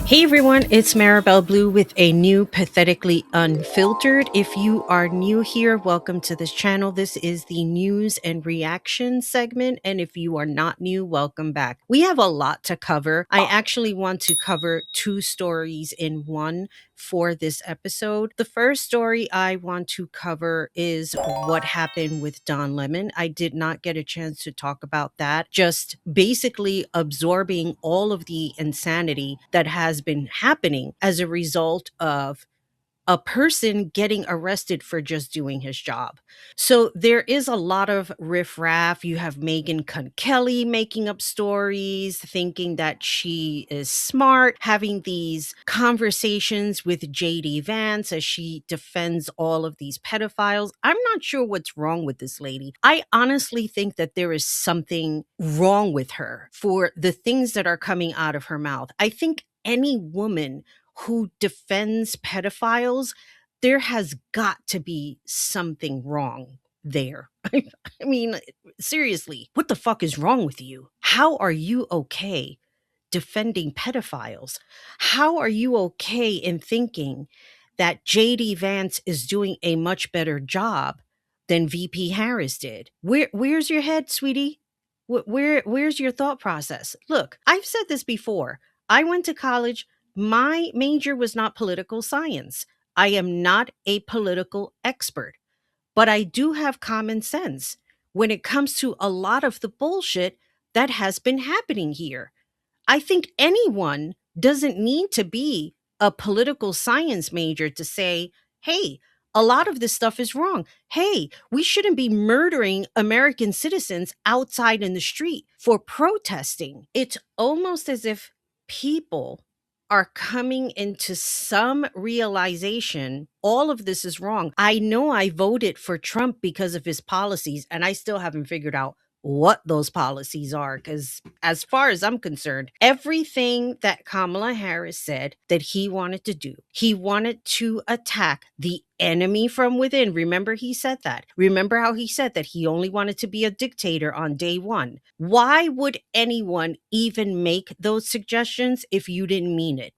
Hey everyone, it's Maribel Blue with a new Pathetically Unfiltered. If you are new here, welcome to this channel. This is the news and reaction segment. And if you are not new, welcome back. We have a lot to cover. I actually want to cover two stories in one for this episode. The first story I want to cover is what happened with Don Lemon. I did not get a chance to talk about that. Just basically absorbing all of the insanity that has been happening as a result of a person getting arrested for just doing his job. So there is a lot of riffraff. You have Megan Kelly making up stories, thinking that she is smart, having these conversations with JD Vance as she defends all of these pedophiles. I'm not sure what's wrong with this lady. I honestly think that there is something wrong with her for the things that are coming out of her mouth. I think any woman who defends pedophiles, there has got to be something wrong there. I mean, seriously, what the fuck is wrong with you? How are you okay defending pedophiles? How are you okay in thinking that JD Vance is doing a much better job than VP Harris did? Where's your head, sweetie? Where's your thought process? Look, I've said this before. I went to college. My major was not political science. I am not a political expert, but I do have common sense when it comes to a lot of the bullshit that has been happening here. I think anyone doesn't need to be a political science major to say, hey, a lot of this stuff is wrong. Hey, we shouldn't be murdering American citizens outside in the street for protesting. It's almost as if people are coming into some realization all of this is wrong. I know I voted for Trump because of his policies, and I still haven't figured out what those policies are, because as far as I'm concerned, everything that Kamala Harris said that he wanted to do, he wanted to attack the enemy from within. Remember, he said that. Remember how he said that he only wanted to be a dictator on day one. Why would anyone even make those suggestions if you didn't mean it?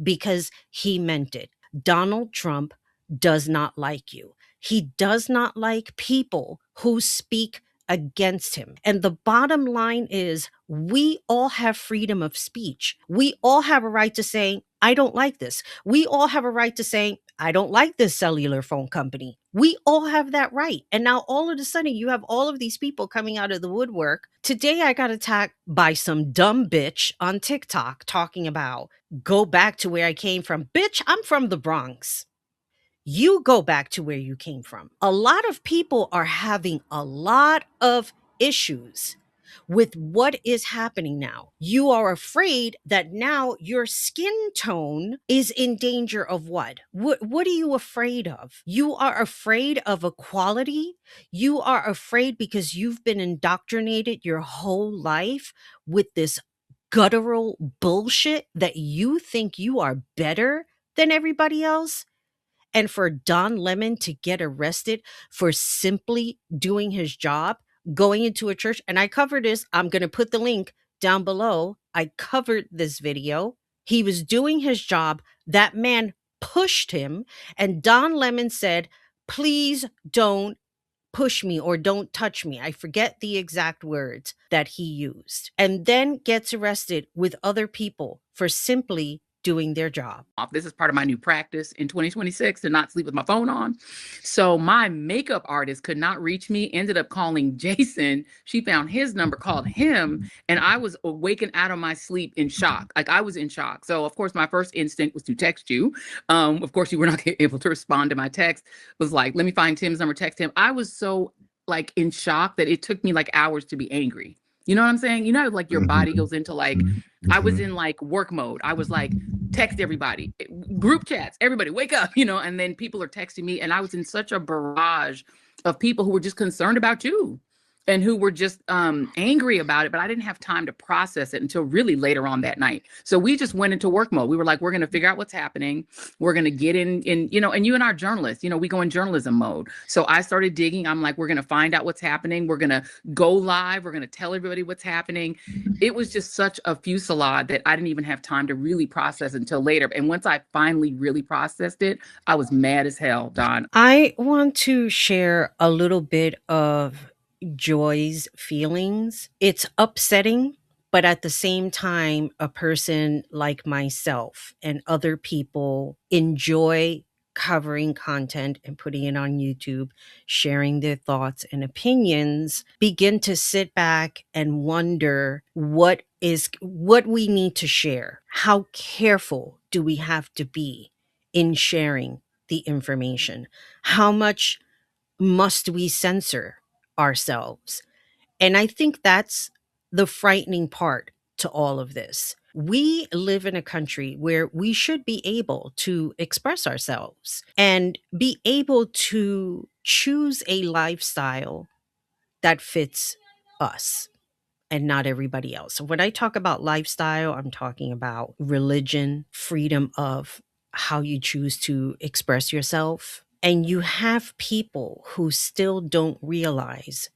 Because he meant it. Donald Trump does not like you. He does not like people who speak against him. And the bottom line is we all have freedom of speech. We all have a right to say, I don't like this. We all have a right to say, I don't like this cellular phone company. We all have that right. And now all of a sudden you have all of these people coming out of the woodwork. Today I got attacked by some dumb bitch on TikTok talking about go back to where I came from. Bitch, I'm from the Bronx. You go back to where you came from. A lot of people are having a lot of issues with what is happening now. You are afraid that now your skin tone is in danger of what? What are you afraid of? You are afraid of equality. You are afraid because you've been indoctrinated your whole life with this guttural bullshit that you think you are better than everybody else. And for Don Lemon to get arrested for simply doing his job, going into a church, and I covered this, I'm going to put the link down below. I covered this video. He was doing his job. That man pushed him, and Don Lemon said, please don't push me or don't touch me. I forget the exact words that he used. And then gets arrested with other people for simply doing their job. This is part of my new practice in 2026 to not sleep with my phone on. So my makeup artist could not reach me, ended up calling Jason. She found his number, called him, and I was awakened out of my sleep in shock. Like I was in shock. So of course my first instinct was to text you. Of course you were not able to respond to my text. Was like, let me find Tim's number, text him. I was so like in shock that it took me like hours to be angry. You know what I'm saying? You know, like your body goes into like, I was in like work mode. I was like, text everybody, group chats, everybody wake up, you know, and then people are texting me. And I was in such a barrage of people who were just concerned about you. and who were just angry about it, but I didn't have time to process it until really later on that night. So we just went into work mode. We were like, we're going to figure out what's happening. We're going to get in, and you and our journalists, we go in journalism mode. So I started digging. I'm like, we're going to find out what's happening. We're going to go live. We're going to tell everybody what's happening. It was just such a fusillade that I didn't even have time to really process until later. And once I finally really processed it, I was mad as hell, Don. I want to share a little bit of Joy's feelings. It's upsetting, but at the same time, a person like myself and other people enjoy covering content and putting it on YouTube, sharing their thoughts and opinions, begin to sit back and wonder what we need to share. How careful do we have to be in sharing the information? How much must we censor ourselves? And I think that's the frightening part to all of this. We live in a country where we should be able to express ourselves and be able to choose a lifestyle that fits us and not everybody else. So when I talk about lifestyle, I'm talking about religion, freedom of how you choose to express yourself. And you have people who still don't realize,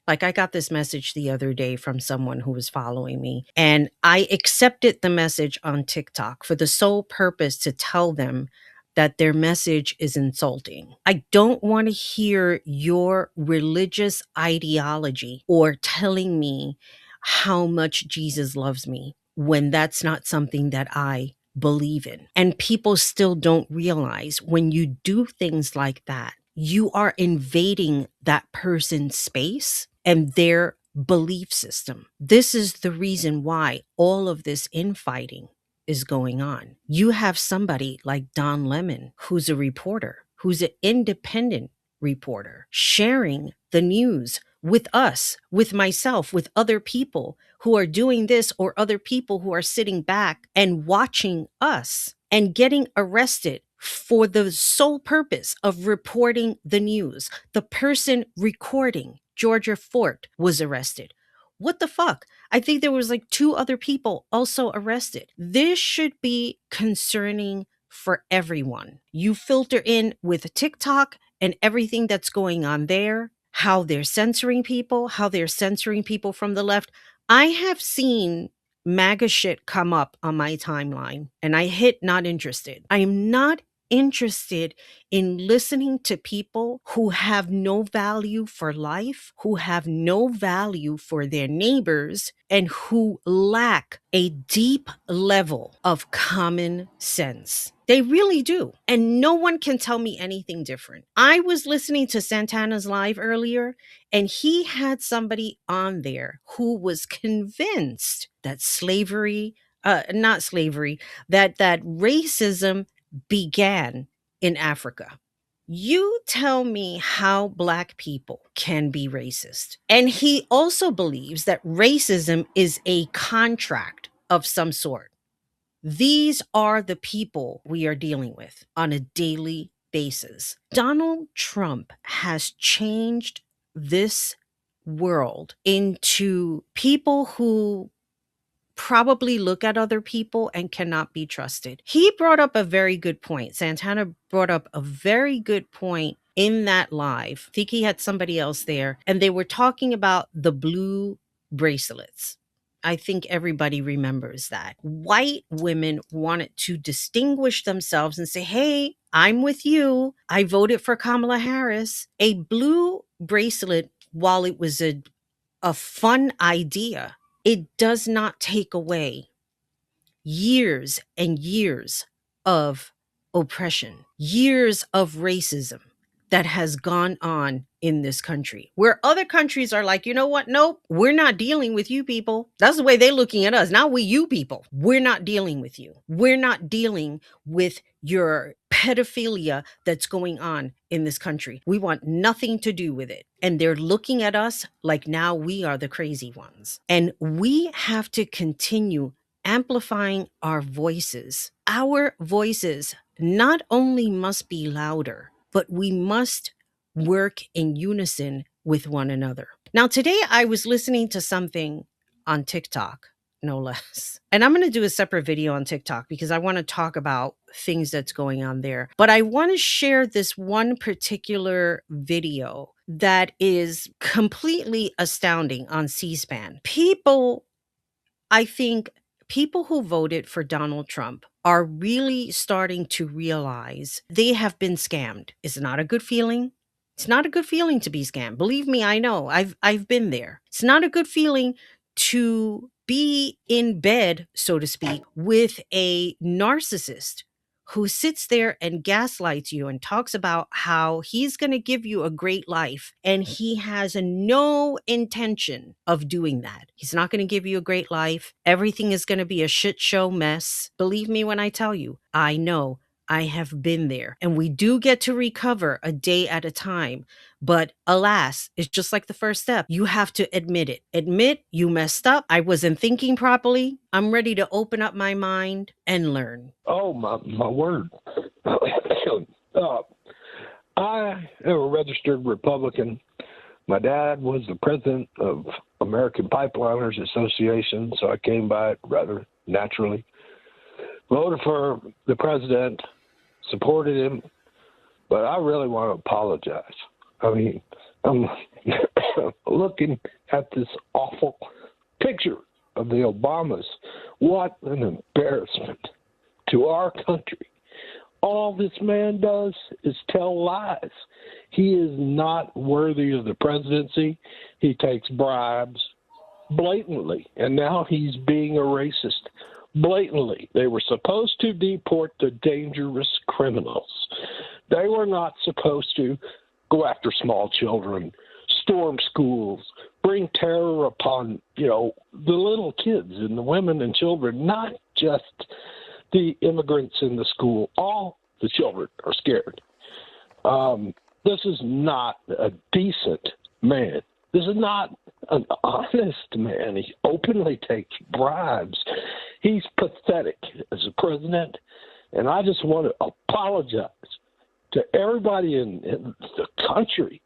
like, I got this message the other day from someone who was following me, and I accepted the message on TikTok for the sole purpose to tell them that their message is insulting. I don't want to hear your religious ideology or telling me how much Jesus loves me when that's not something that I believe in. And people still don't realize when you do things like that, you are invading that person's space and their belief system. This is the reason why all of this infighting is going on. You have somebody like Don Lemon, who's a reporter, who's an independent reporter, sharing the news with us, with myself, with other people who are doing this, or other people who are sitting back and watching us and getting arrested for the sole purpose of reporting the news. The person recording, Georgia Fort, was arrested. What the fuck? I think there was like two other people also arrested. This should be concerning for everyone. You filter in with TikTok and everything that's going on there, how they're censoring people, how they're censoring people from the left. I have seen MAGA shit come up on my timeline and I hit not interested. I am not interested in listening to people who have no value for life, who have no value for their neighbors, and who lack a deep level of common sense. They really do. And no one can tell me anything different. I was listening to Santana's live earlier, and he had somebody on there who was convinced that not slavery, that racism began in Africa. You tell me how Black people can be racist. And he also believes that racism is a contract of some sort. These are the people we are dealing with on a daily basis. Donald Trump has changed this world into people who probably look at other people and cannot be trusted. He brought up a very good point. Santana brought up a very good point in that live. I think he had somebody else there, and they were talking about the blue bracelets. I think everybody remembers that. White women wanted to distinguish themselves and say, hey, I'm with you. I voted for Kamala Harris. A blue bracelet, while it was a fun idea, it does not take away years and years of oppression, years of racism that has gone on in this country, where other countries are like, you know what? Nope, we're not dealing with you people. That's the way they're looking at us. Now we you people. We're not dealing with you. We're not dealing with your pedophilia that's going on in this country. We want nothing to do with it. And they're looking at us like now we are the crazy ones. And we have to continue amplifying our voices. Our voices not only must be louder, but we must work in unison with one another. Now, today I was listening to something on TikTok, no less. And I'm going to do a separate video on TikTok because I want to talk about things that's going on there. But I want to share this one particular video that is completely astounding on C-SPAN. I think people who voted for Donald Trump are really starting to realize they have been scammed. It's not a good feeling. It's not a good feeling to be scammed. Believe me, I know. I've been there. It's not a good feeling to be in bed, so to speak, with a narcissist who sits there and gaslights you and talks about how he's going to give you a great life. And he has no intention of doing that. He's not going to give you a great life. Everything is going to be a shit show mess. Believe me when I tell you, I know. I have been there. And we do get to recover a day at a time. But alas, it's just like the first step. You have to admit it. Admit you messed up. I wasn't thinking properly. I'm ready to open up my mind and learn. Oh, my word. I am a registered Republican. My dad was the president of American Pipeliners Association, so I came by it rather naturally. Voted for the president, supported him, but I really want to apologize. I mean, I'm looking at this awful picture of the Obamas. What an embarrassment to our country. All this man does is tell lies. He is not worthy of the presidency. He takes bribes blatantly, and now he's being a racist blatantly. They were supposed to deport the dangerous criminals. They were not supposed to go after small children, storm schools, bring terror upon, the little kids and the women and children, not just the immigrants in the school. All the children are scared. This is not a decent man. This is not an honest man. He openly takes bribes. He's pathetic as a president, and I just want to apologize to everybody in the country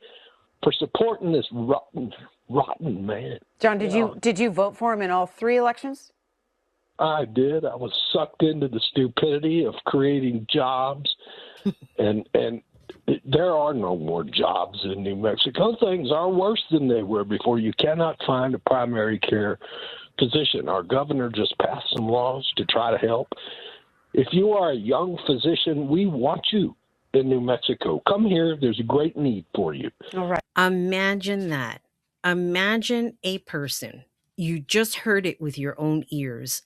for supporting this rotten man. John, did you vote for him in all three elections? I did. I was sucked into the stupidity of creating jobs, and there are no more jobs in New Mexico. Things are worse than they were before. You cannot find a primary care physician. Our governor just passed some laws to try to help. If you are a young physician, we want you in New Mexico. Come here. There's a great need for you. All right. Imagine that. Imagine a person, you just heard it with your own ears,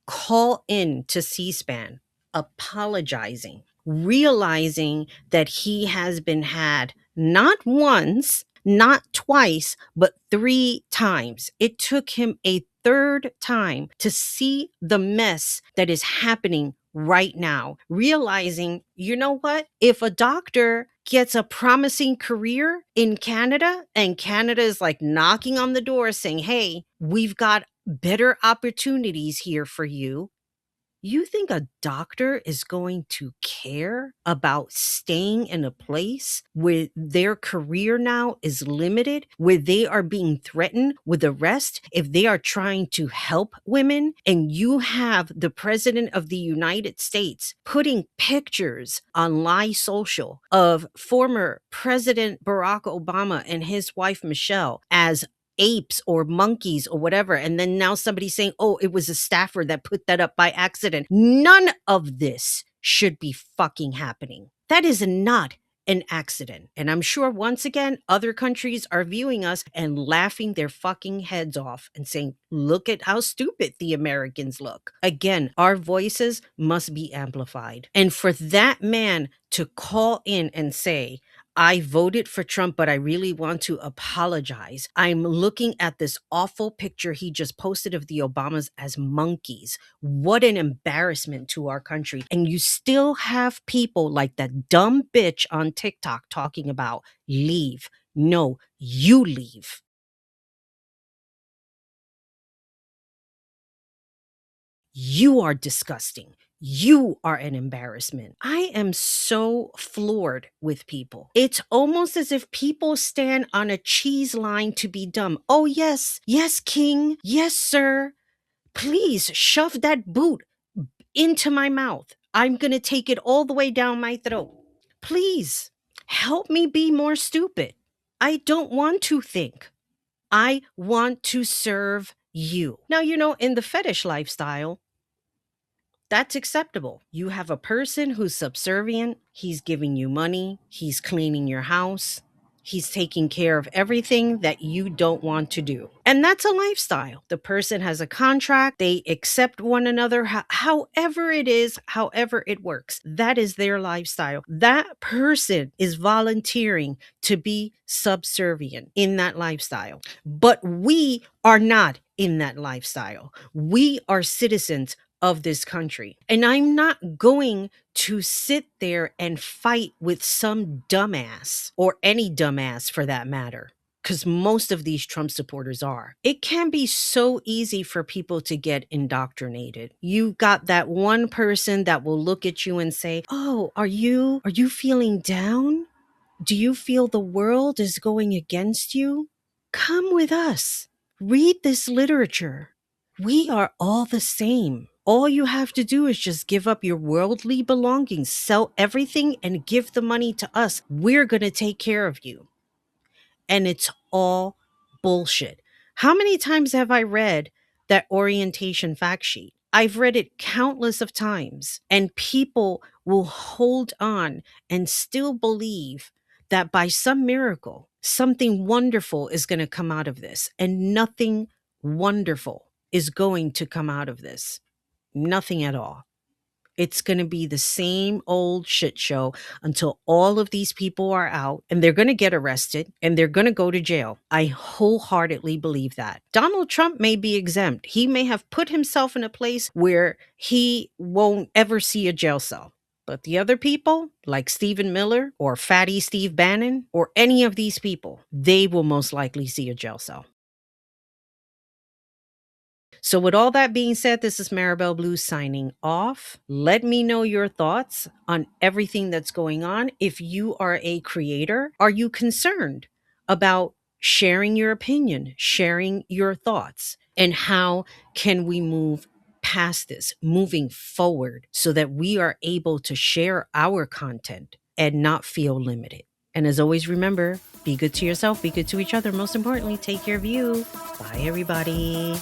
call in to C-SPAN apologizing, realizing that he has been had not once, not twice, but 3 times. It took him a third time to see the mess that is happening right now, realizing, you know what? If a doctor gets a promising career in Canada and Canada is like knocking on the door saying, hey, we've got better opportunities here for you. You think a doctor is going to care about staying in a place where their career now is limited, where they are being threatened with arrest if they are trying to help women? And you have the president of the United States putting pictures on Lie Social of former President Barack Obama and his wife Michelle as apes or monkeys or whatever. And then now somebody's saying, oh, it was a staffer that put that up by accident. None of this should be fucking happening. That is not an accident. And I'm sure once again, other countries are viewing us and laughing their fucking heads off and saying, look at how stupid the Americans look. Again, our voices must be amplified. And for that man to call in and say, I voted for Trump, but I really want to apologize. I'm looking at this awful picture he just posted of the Obamas as monkeys. What an embarrassment to our country. And you still have people like that dumb bitch on TikTok talking about leave. No, you leave. You are disgusting. You are an embarrassment. I am so floored with people. It's almost as if people stand on a cheese line to be dumb. Oh, yes. Yes, King. Yes, sir. Please shove that boot into my mouth. I'm going to take it all the way down my throat. Please help me be more stupid. I don't want to think. I want to serve you. Now, in the fetish lifestyle, that's acceptable. You have a person who's subservient. He's giving you money. He's cleaning your house. He's taking care of everything that you don't want to do. And that's a lifestyle. The person has a contract. They accept one another, however it is, however it works. That is their lifestyle. That person is volunteering to be subservient in that lifestyle. But we are not in that lifestyle. We are citizens of this country. And I'm not going to sit there and fight with some dumbass, or any dumbass for that matter, because most of these Trump supporters are. It can be so easy for people to get indoctrinated. You got that one person that will look at you and say, "Oh, are you feeling down? Do you feel the world is going against you? Come with us. Read this literature. We are all the same. All you have to do is just give up your worldly belongings, sell everything, and give the money to us. We're going to take care of you." And it's all bullshit. How many times have I read that orientation fact sheet? I've read it countless of times, and people will hold on and still believe that by some miracle, something wonderful is going to come out of this, and nothing wonderful is going to come out of this. Nothing at all. It's going to be the same old shit show until all of these people are out, and they're going to get arrested and they're going to go to jail. I wholeheartedly believe that. Donald Trump may be exempt. He may have put himself in a place where he won't ever see a jail cell. But the other people, like Stephen Miller or Fatty Steve Bannon or any of these people, they will most likely see a jail cell. So with all that being said, this is Maribel Blue signing off. Let me know your thoughts on everything that's going on. If you are a creator, are you concerned about sharing your opinion, sharing your thoughts? And how can we move past this, moving forward, so that we are able to share our content and not feel limited? And as always, remember, be good to yourself, be good to each other. Most importantly, take care of you. Bye, everybody.